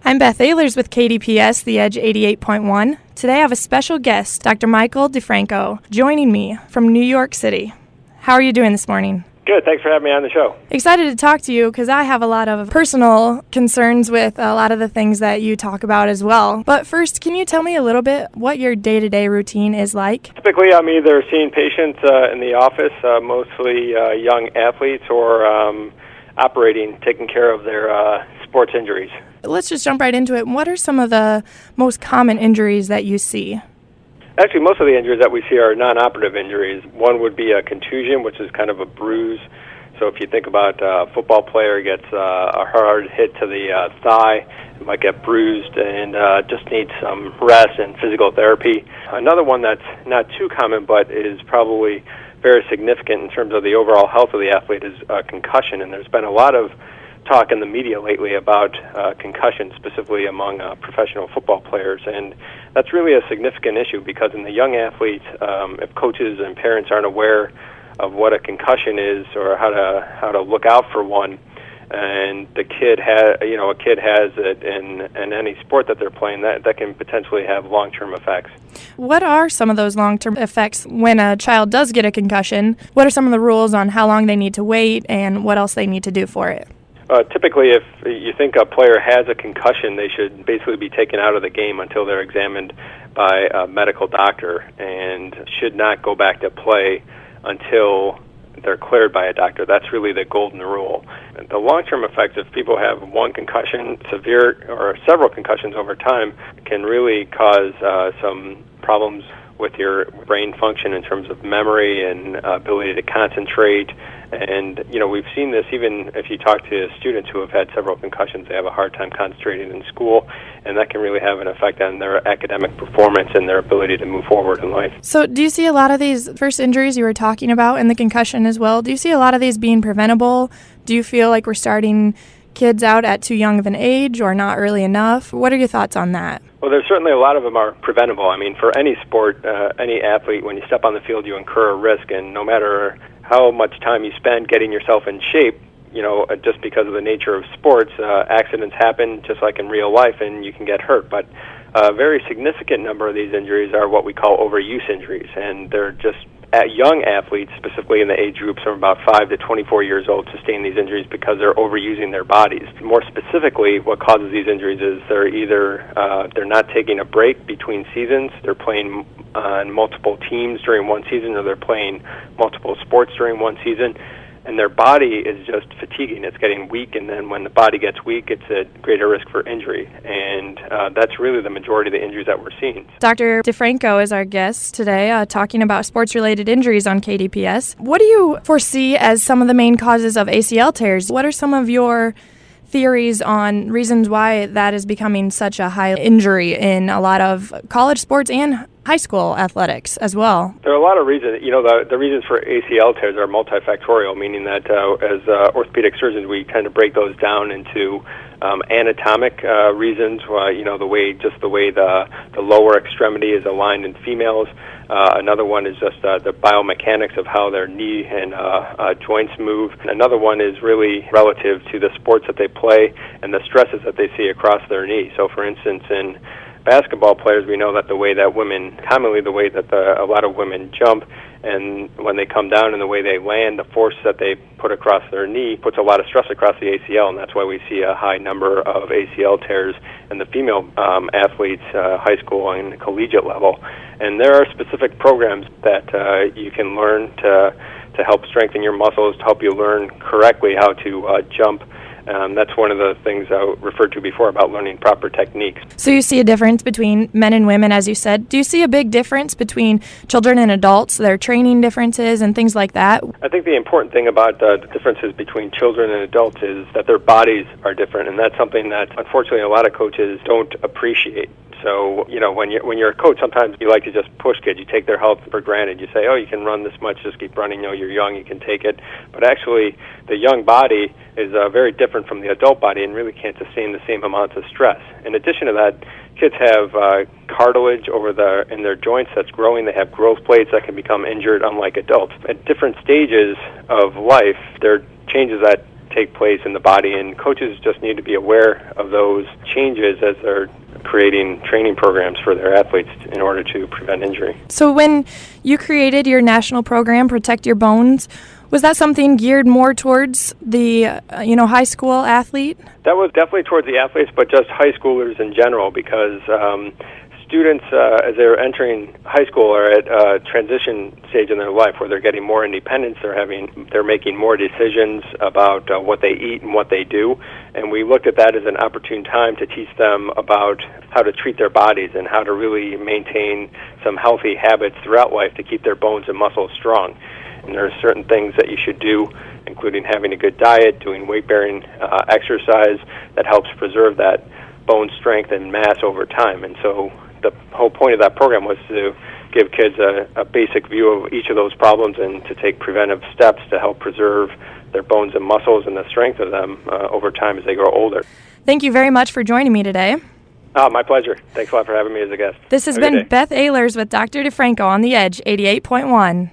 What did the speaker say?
I'm Beth Ehlers with KDPS, The Edge 88.1. Today I have a special guest, Dr. Michael DeFranco, joining me from New York City. How are you doing this morning? Good. Thanks for having me on the show. Excited to talk to you because I have a lot of personal concerns with a lot of the things that you talk about as well. But first, can you tell me a little bit what your day-to-day routine is like? Typically, I'm either seeing patients in the office, mostly young athletes, or taking care of their sports injuries. Let's just jump right into it. What are some of the most common injuries that you see? Actually, most of the injuries that we see are non-operative injuries. One would be a contusion, which is kind of a bruise. So if you think about a football player gets a hard hit to the thigh, it might get bruised and just needs some rest and physical therapy. Another one that's not too common but is probably very significant in terms of the overall health of the athlete is concussion. And there's been a lot of talk in the media lately about concussion, specifically among professional football players, and that's really a significant issue because in the young athletes, if coaches and parents aren't aware of what a concussion is or how to look out for one, and a kid has it in any sport that they're playing, that can potentially have long-term effects. What are some of those long-term effects when a child does get a concussion? What are some of the rules on how long they need to wait and what else they need to do for it? Typically, if you think a player has a concussion, they should basically be taken out of the game until they're examined by a medical doctor and should not go back to play until they're cleared by a doctor. That's really the golden rule. The long-term effects, if people have one concussion, severe or several concussions over time, can really cause some problems with your brain function in terms of memory and ability to concentrate. And, we've seen this even if you talk to students who have had several concussions, they have a hard time concentrating in school, and that can really have an effect on their academic performance and their ability to move forward in life. So do you see a lot of these first injuries you were talking about and the concussion as well? Do you see a lot of these being preventable? Do you feel like we're starting kids out at too young of an age or not early enough? What are your thoughts on that? Well, there's certainly a lot of them are preventable. I mean, for any sport, any athlete, when you step on the field, you incur a risk, and no matter how much time you spend getting yourself in shape, just because of the nature of sports, accidents happen just like in real life, and you can get hurt. But a very significant number of these injuries are what we call overuse injuries, and they're just young athletes, specifically in the age groups from about 5 to 24 years old, sustain these injuries because they're overusing their bodies. More specifically, what causes these injuries is they're either they're not taking a break between seasons, they're playing on multiple teams during one season, or they're playing multiple sports during one season, and their body is just fatiguing. It's getting weak, and then when the body gets weak, it's at greater risk for injury. And that's really the majority of the injuries that we're seeing. Dr. DeFranco is our guest today, talking about sports-related injuries on KDPS. What do you foresee as some of the main causes of ACL tears? What are some of your theories on reasons why that is becoming such a high injury in a lot of college sports and high school athletics as well? There are a lot of reasons. The reasons for ACL tears are multifactorial, meaning that as orthopedic surgeons, we kind of break those down into anatomic reasons. The way the lower extremity is aligned in females. Another one is just the biomechanics of how their knee and joints move. Another one is really relative to the sports that they play and the stresses that they see across their knee. So, for instance, in basketball players, we know that a lot of women jump, and when they come down and the way they land, the force that they put across their knee puts a lot of stress across the ACL, and that's why we see a high number of ACL tears in the female athletes, high school and collegiate level. And there are specific programs that you can learn to help strengthen your muscles, to help you learn correctly how to jump. That's one of the things I referred to before about learning proper techniques. So you see a difference between men and women, as you said. Do you see a big difference between children and adults, their training differences and things like that? I think the important thing about the differences between children and adults is that their bodies are different, and that's something that unfortunately a lot of coaches don't appreciate. So, when you're a coach, sometimes you like to just push kids. You take their health for granted. You say, oh, you can run this much, just keep running. You're young, you can take it. But actually, the young body is very different from the adult body and really can't sustain the same amounts of stress. In addition to that, kids have cartilage in their joints that's growing. They have growth plates that can become injured, unlike adults. At different stages of life, there are changes that take place in the body, and coaches just need to be aware of those changes as they're creating training programs for their athletes in order to prevent injury. So when you created your national program, Protect Your Bones, was that something geared more towards the high school athlete? That was definitely towards the athletes, but just high schoolers in general, because students, as they're entering high school, are at a transition stage in their life where they're getting more independence. They're making more decisions about what they eat and what they do, and we looked at that as an opportune time to teach them about how to treat their bodies and how to really maintain some healthy habits throughout life to keep their bones and muscles strong. And there are certain things that you should do, including having a good diet, doing weight-bearing exercise that helps preserve that bone strength and mass over time. And so the whole point of that program was to give kids a basic view of each of those problems and to take preventive steps to help preserve their bones and muscles and the strength of them over time as they grow older. Thank you very much for joining me today. My pleasure. Thanks a lot for having me as a guest. This has been Beth Ehlers with Dr. DeFranco on The Edge 88.1.